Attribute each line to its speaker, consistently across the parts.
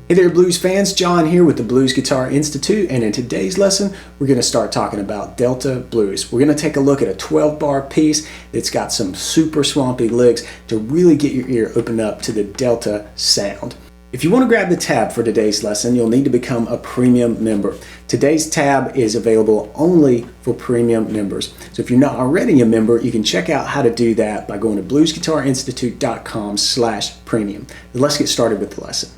Speaker 1: Hey there blues fans, John here with the Blues Guitar Institute, and in today's lesson we're going to start talking about Delta blues. We're going to take a look at a 12-bar piece that's got some super swampy licks to really get your ear opened up to the Delta sound. If you want to grab the tab for today's lesson, you'll need to become a premium member. Today's tab is available only for premium members. So if you're not already a member, you can check out how to do that by going to bluesguitarinstitute.com/premium. Let's get started with the lesson.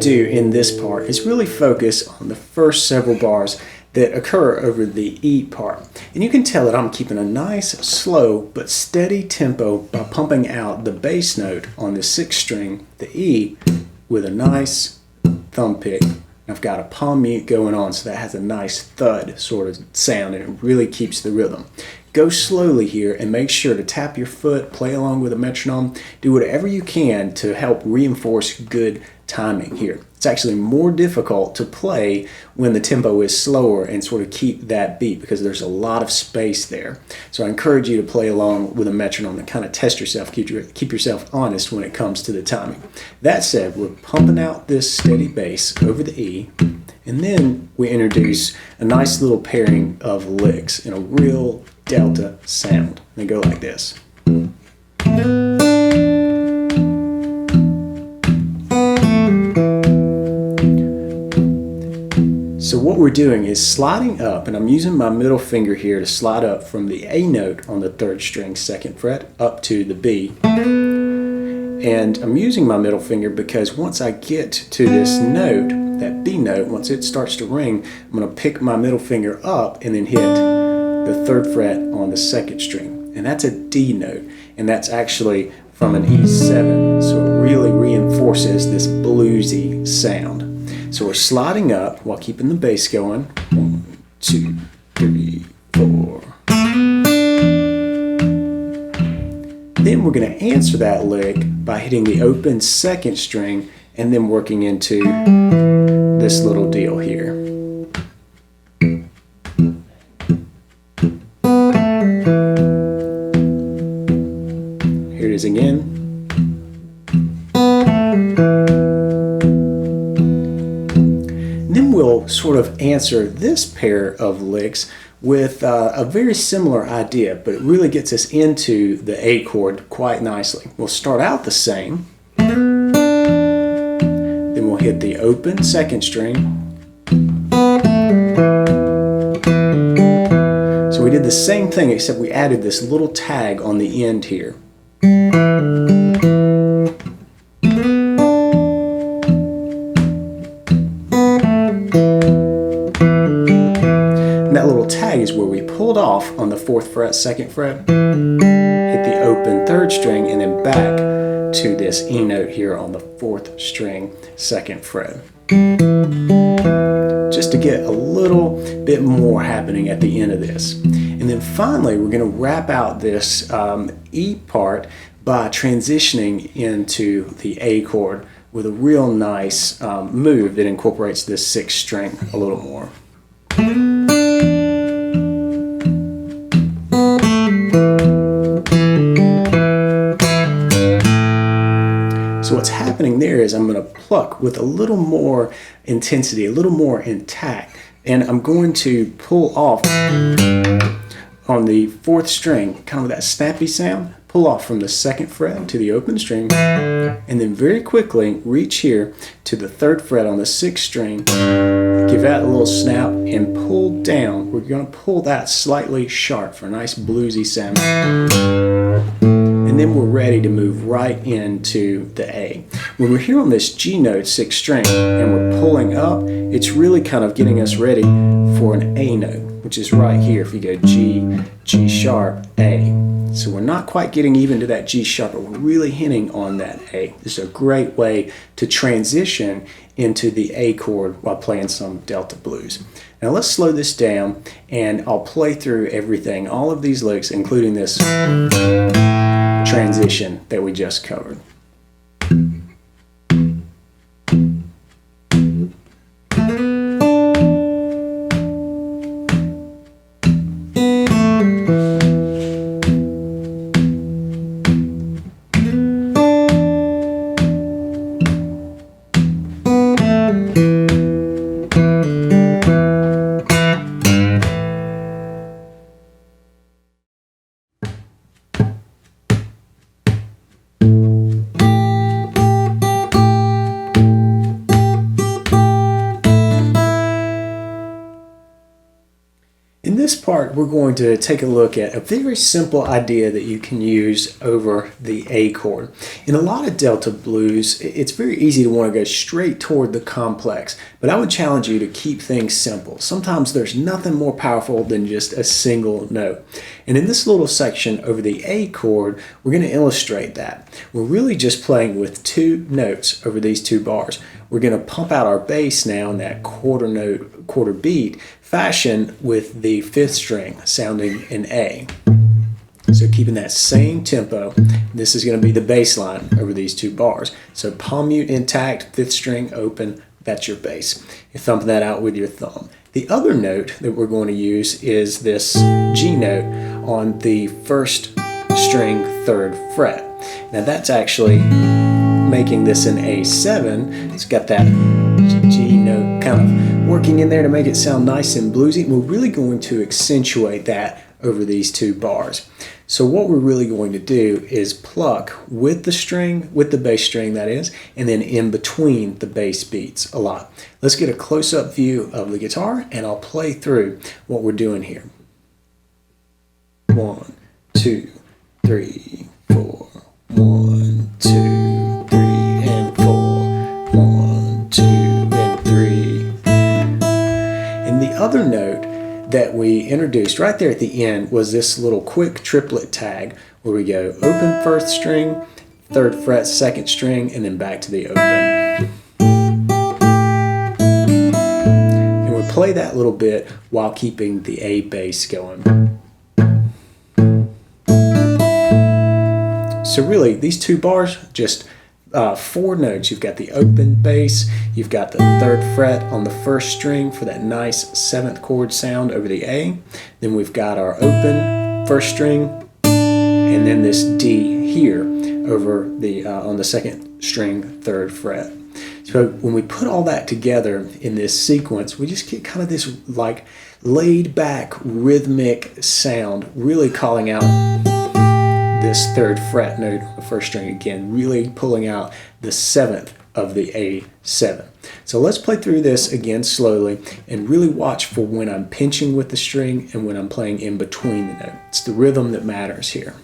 Speaker 1: Do in this part is really focus on the first several bars that occur over the E part. And you can tell that I'm keeping a nice, slow, but steady tempo by pumping out the bass note on the 6th string, the E, with a nice thumb pick. I've got a palm mute going on, so that has a nice thud sort of sound, and it really keeps the rhythm. Go slowly here and make sure to tap your foot, play along with a metronome, do whatever you can to help reinforce good timing here. It's actually more difficult to play when the tempo is slower and sort of keep that beat because there's a lot of space there. So I encourage you to play along with a metronome and kind of test yourself, keep yourself honest when it comes to the timing. That said, we're pumping out this steady bass over the E, and then we introduce a nice little pairing of licks in a real Delta sound. They go like this. So what we're doing is sliding up, and I'm using my middle finger here to slide up from the A note on the 3rd string, 2nd fret, up to the B. And I'm using my middle finger because once I get to this note, that B note, once it starts to ring, I'm going to pick my middle finger up and then hit the 3rd fret on the 2nd string. And that's a D note, and that's actually from an E7, so it really reinforces this bluesy sound. So we're sliding up while keeping the bass going. 1, 2, 3, 4. Then we're going to answer that lick by hitting the open 2nd string and then working into this little deal here. Here it is again. We'll sort of answer this pair of licks with a very similar idea, but it really gets us into the A chord quite nicely. We'll start out the same, then we'll hit the open 2nd string. So we did the same thing except we added this little tag on the end here. That little tag is where we pulled off on the 4th fret, 2nd fret, hit the open 3rd string, and then back to this E note here on the 4th string, 2nd fret. Just to get a little bit more happening at the end of this. And then finally, we're going to wrap out this E part by transitioning into the A chord with a real nice move that incorporates this 6th string a little more. So what's happening there is I'm going to pluck with a little more intensity, a little more intact, and I'm going to pull off on the 4th string, kind of that snappy sound, pull off from the 2nd fret to the open string, and then very quickly reach here to the 3rd fret on the 6th string, give that a little snap, and pull down. We're going to pull that slightly sharp for a nice bluesy sound. And then we're ready to move right into the A. When we're here on this G note 6th string and we're pulling up, it's really kind of getting us ready for an A note, which is right here. If you go G, G sharp, A. So we're not quite getting even to that G sharp, but we're really hitting on that A. This is a great way to transition into the A chord while playing some Delta blues. Now let's slow this down and I'll play through everything, all of these licks, including this transition that we just covered. In this part, we're going to take a look at a very simple idea that you can use over the A chord. In a lot of Delta blues, it's very easy to want to go straight toward the complex, but I would challenge you to keep things simple. Sometimes there's nothing more powerful than just a single note. And in this little section over the A chord, we're going to illustrate that. We're really just playing with two notes over these two bars. We're going to pump out our bass now in that quarter note, quarter beat fashion with the fifth string sounding in A. So keeping that same tempo, this is going to be the bass line over these two bars. So palm mute intact, fifth string open, that's your bass. You're thumping that out with your thumb. The other note that we're going to use is this G note on the first string, third fret. Now that's actually making this an A7. It's got that G note kind of working in there to make it sound nice and bluesy. We're really going to accentuate that over these two bars. So what we're really going to do is pluck with the string, with the bass string that is, and then in between the bass beats a lot. Let's get a close-up view of the guitar and I'll play through what we're doing here. 1, 2, 3, 4. 1, 2, 3, and 4. 1, 2, and 3. And the other note that we introduced right there at the end was this little quick triplet tag where we go open first string, third fret, second string, and then back to the open. And we'll play that little bit while keeping the A bass going. So really, these two bars, just 4 notes. You've got the open bass, you've got the third fret on the first string for that nice 7th chord sound over the A. Then we've got our open first string, and then this D here over the on the second string, third fret. So when we put all that together in this sequence, we just get kind of this like laid back rhythmic sound, really calling out this third fret note on the first string again, really pulling out the 7th of the A7. So let's play through this again slowly and really watch for when I'm pinching with the string and when I'm playing in between the note. It's the rhythm that matters here.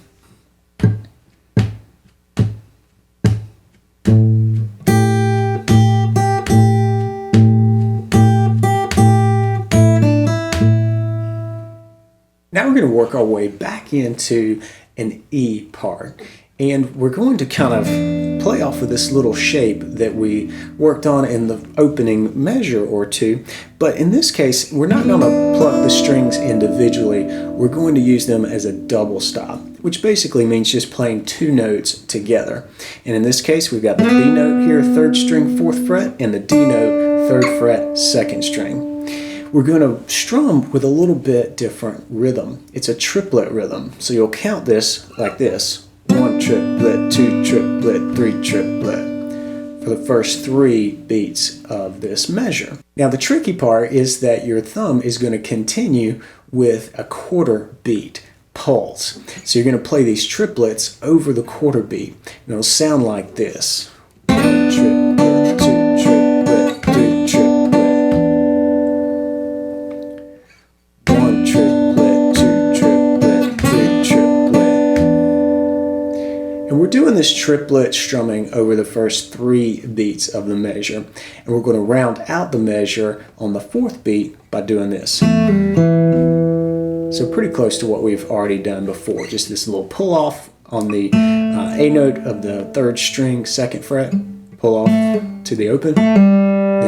Speaker 1: Now we're going to work our way back into an E part, and we're going to kind of play off of this little shape that we worked on in the opening measure or two, but in this case we're not going to pluck the strings individually, we're going to use them as a double stop, which basically means just playing 2 notes together. And in this case we've got the B note here, 3rd string, 4th fret, and the D note, 3rd fret, 2nd string. We're going to strum with a little bit different rhythm. It's a triplet rhythm. So you'll count this like this. 1 triplet, 2 triplet, 3 triplet for the first 3 beats of this measure. Now the tricky part is that your thumb is going to continue with a quarter beat pulse. So you're going to play these triplets over the quarter beat. And it'll sound like this. 1 triplet, 2 triplet, 3 triplet. We're doing this triplet strumming over the first 3 beats of the measure, and we're going to round out the measure on the 4th beat by doing this. So pretty close to what we've already done before, just this little pull off on the A note of the 3rd string, 2nd fret, pull off to the open.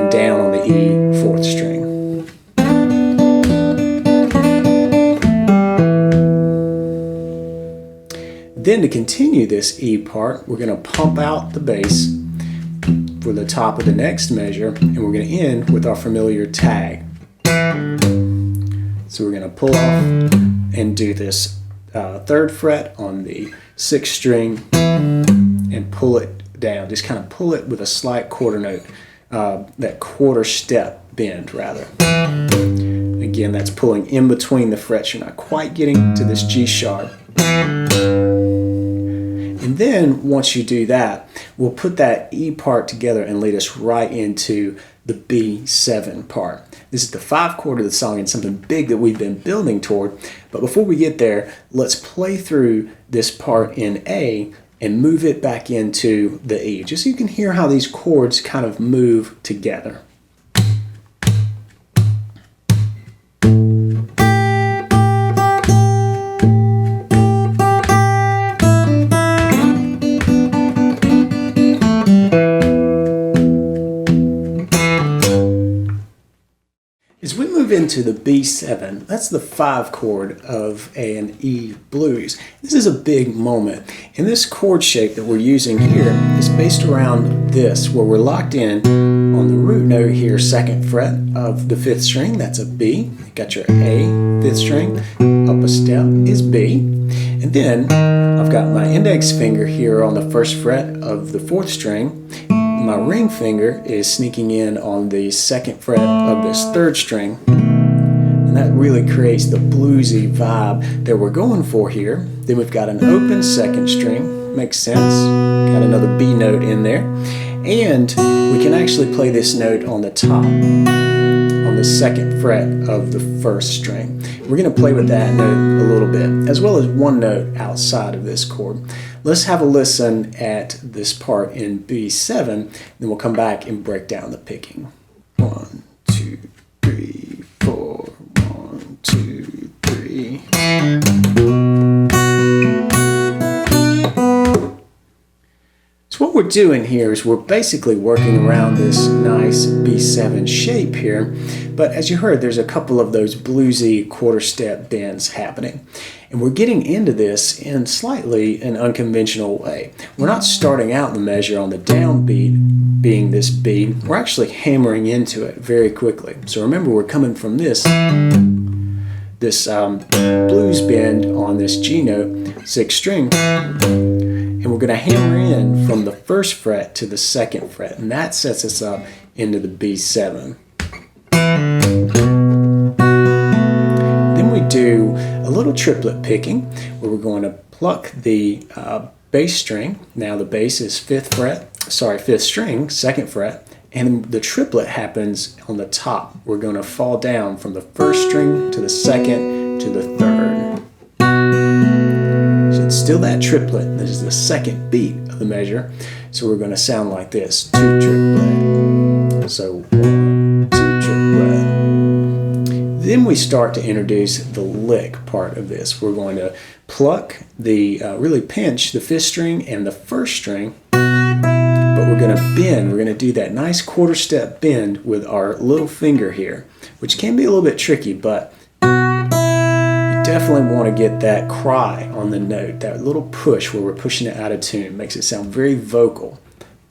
Speaker 1: and down on the E fourth string. Then to continue this E part, we're going to pump out the bass for the top of the next measure, and we're going to end with our familiar tag. So we're going to pull off and do this third fret on the sixth string and pull it down. Just kind of pull it with a slight quarter note, that quarter step bend rather. Again, that's pulling in between the frets. You're not quite getting to this G sharp. And then once you do that, we'll put that E part together and lead us right into the B7 part. This is the 5 chord of the song and something big that we've been building toward. But before we get there, let's play through this part in A and move it back into the E, just so you can hear how these chords kind of move together. As we move into the B7, that's the 5 chord of an E blues. This is a big moment. And this chord shape that we're using here is based around this, where we're locked in on the root note here, 2nd fret of the 5th string. That's a B. You got your A, 5th string. Up a step is B. And then I've got my index finger here on the 1st fret of the 4th string. My ring finger is sneaking in on the 2nd fret of this 3rd string, and that really creates the bluesy vibe that we're going for here. Then we've got an open 2nd string, makes sense, got another B note in there, and we can actually play this note on the top, on the 2nd fret of the 1st string. We're going to play with that note a little bit, as well as one note outside of this chord. Let's have a listen at this part in B7, then we'll come back and break down the picking. 1, 2, 3, 4, 1, 2, 3. So what we're doing here is we're basically working around this nice B7 shape here, but as you heard, there's a couple of those bluesy quarter step bends happening. And we're getting into this in slightly an unconventional way. We're not starting out the measure on the downbeat being this B. We're actually hammering into it very quickly. So remember, we're coming from this blues bend on this G note, 6th string, and we're going to hammer in from the 1st fret to the 2nd fret, and that sets us up into the B7. Then we do a little triplet picking where we're going to pluck the bass string. Now the bass is 5th string, 2nd fret, and the triplet happens on the top. We're going to fall down from the 1st string to the 2nd to the 3rd. So it's still that triplet. This is the 2nd beat of the measure. So we're going to sound like this, 2 triplet. So 1, 2 triplet. Then we start to introduce the lick part of this. We're going to pluck the, really pinch the 5th string and the 1st string, but we're going to bend. We're going to do that nice quarter step bend with our little finger here, which can be a little bit tricky, but you definitely want to get that cry on the note, that little push where we're pushing it out of tune. Makes it sound very vocal.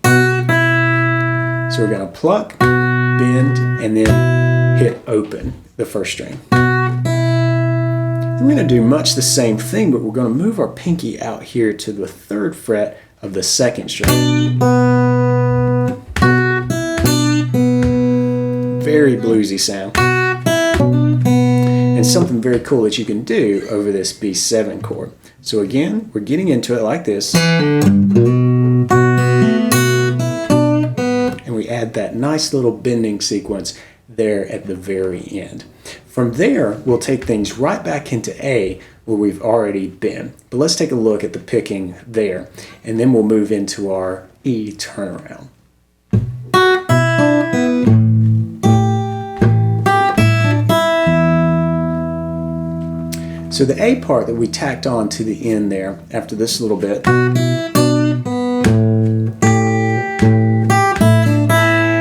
Speaker 1: So we're going to pluck, bend, and then hit open the 1st string. We're going to do much the same thing, but we're going to move our pinky out here to the 3rd fret of the 2nd string. Very bluesy sound. And something very cool that you can do over this B7 chord. So again, we're getting into it like this. And we add that nice little bending sequence there at the very end. From there, we'll take things right back into A where we've already been. But let's take a look at the picking there, and then we'll move into our E turnaround. So the A part that we tacked on to the end there after this little bit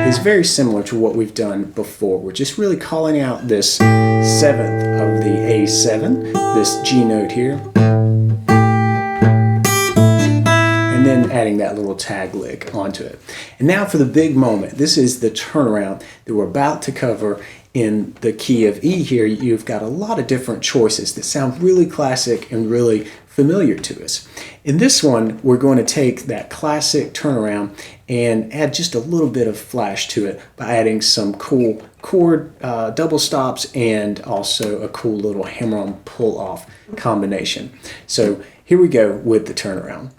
Speaker 1: is very similar to what we've done before. We're just really calling out this seventh of the A7, this G note here, and then adding that little tag lick onto it. And now for the big moment. This is the turnaround that we're about to cover. In the key of E here, you've got a lot of different choices that sound really classic and really familiar to us. In this one, we're going to take that classic turnaround and add just a little bit of flash to it by adding some cool chord double stops and also a cool little hammer-on pull-off combination. So here we go with the turnaround.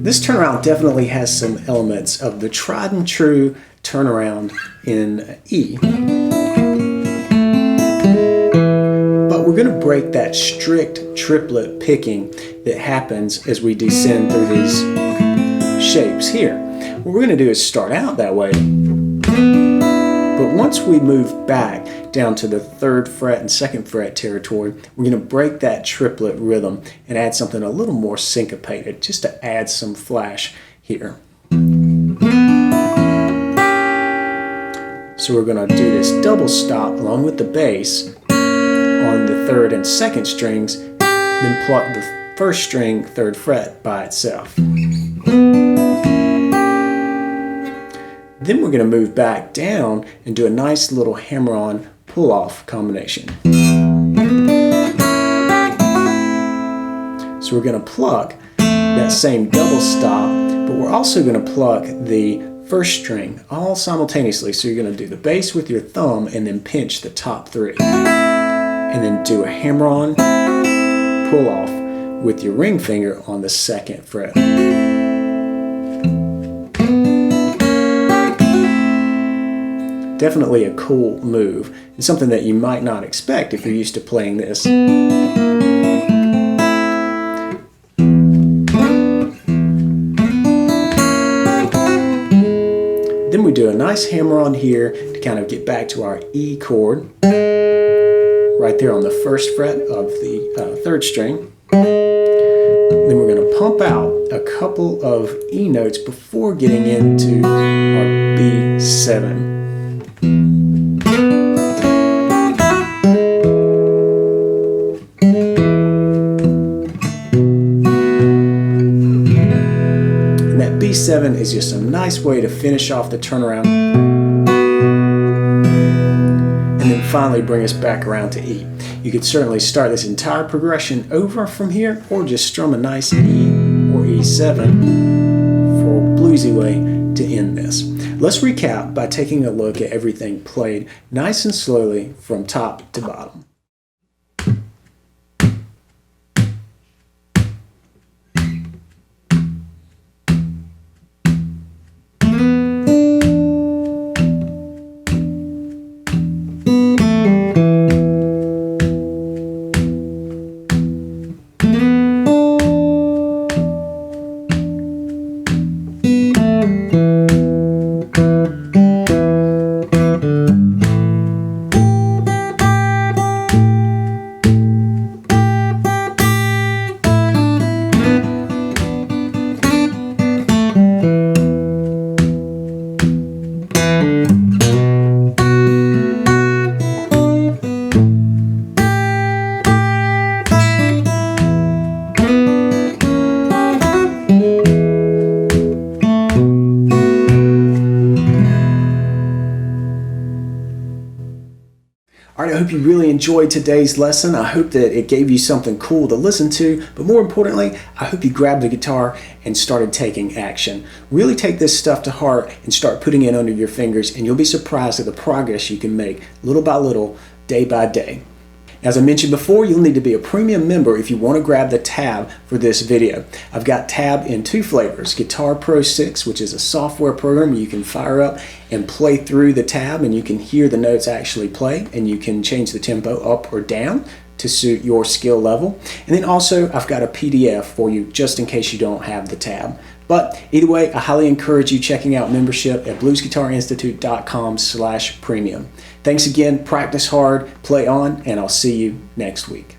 Speaker 1: This turnaround definitely has some elements of the tried and true turnaround in E. But we're going to break that strict triplet picking that happens as we descend through these shapes here. What we're going to do is start out that way, but once we move back down to the 3rd fret and 2nd fret territory, we're going to break that triplet rhythm and add something a little more syncopated, just to add some flash here. So we're going to do this double stop along with the bass on the 3rd and 2nd strings, then pluck the 1st string 3rd fret by itself. Then we're going to move back down and do a nice little hammer-on pull-off combination. So we're going to pluck that same double stop, but we're also going to pluck the 1st string all simultaneously. So you're going to do the bass with your thumb and then pinch the top 3. And then do a hammer-on pull-off with your ring finger on the 2nd fret. Definitely a cool move, and something that you might not expect if you're used to playing this. Then we do a nice hammer on here to kind of get back to our E chord, right there on the 1st fret of the 3rd string. Then we're going to pump out a couple of E notes before getting into our B7. B7 is just a nice way to finish off the turnaround and then finally bring us back around to E. You could certainly start this entire progression over from here, or just strum a nice E or E7 for a bluesy way to end this. Let's recap by taking a look at everything played nice and slowly from top to bottom. All right, I hope you really enjoyed today's lesson. I hope that it gave you something cool to listen to, but more importantly, I hope you grabbed the guitar and started taking action. Really take this stuff to heart and start putting it under your fingers, and you'll be surprised at the progress you can make little by little, day by day. As I mentioned before, you'll need to be a premium member if you want to grab the tab for this video. I've got tab in 2 flavors, Guitar Pro 6, which is a software program you can fire up and play through the tab, and you can hear the notes actually play, and you can change the tempo up or down to suit your skill level. And then also I've got a PDF for you just in case you don't have the tab. But either way, I highly encourage you checking out membership at bluesguitarinstitute.com/premium. Thanks again, practice hard, play on, and I'll see you next week.